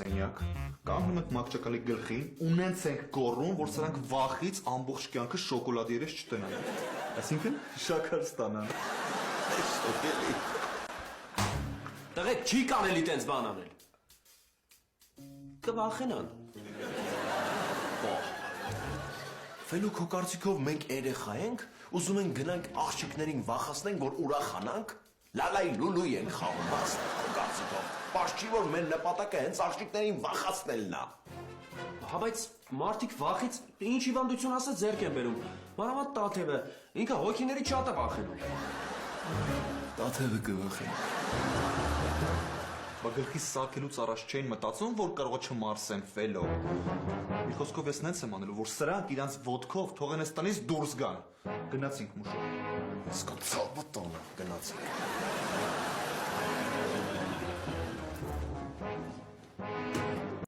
սենյակ, կանգնում ենք մակճակալի գլխին, ունենց ենք գոռում, որ սրանք վախից ամբողջ կյանքը շոկոլադի երես չտնան։ Այսինքն շաքար ստանան։ Տղեկ չի կարելի տենց բան անել։ Կվախենան։ Ֆելու քո կարծիքով մենք երեխա ենք, ուզում ենք գնանք աղջիկներին վախացնենք, որ ուրախանանք։ Լալայի լուլուի ենք խաղում, քո կարծիքով։ Պարզ չի, որ մեր նպատակը հենց աղջիկներին վախացնելն է։ Հա, բայց մարդիկ վախից ինչ հիվանդություն ասած ձեռք են բերում։ Մանավանդ Տաթևը, ինքը հոգիների շատ է վախենում։ Տաթևը կվախենա։ Բա գլխի սարքելուց առաջ չէին մտածում, որ կարող է չմարսեն Ֆելո։ Մի խոսքով ես նենց եմ անելու, որ սրանք իրանց ոտքով թողեն այս տնից դուրս գան։ Գնացինք մուշո։ Սկացավը տոնը, գնացինք։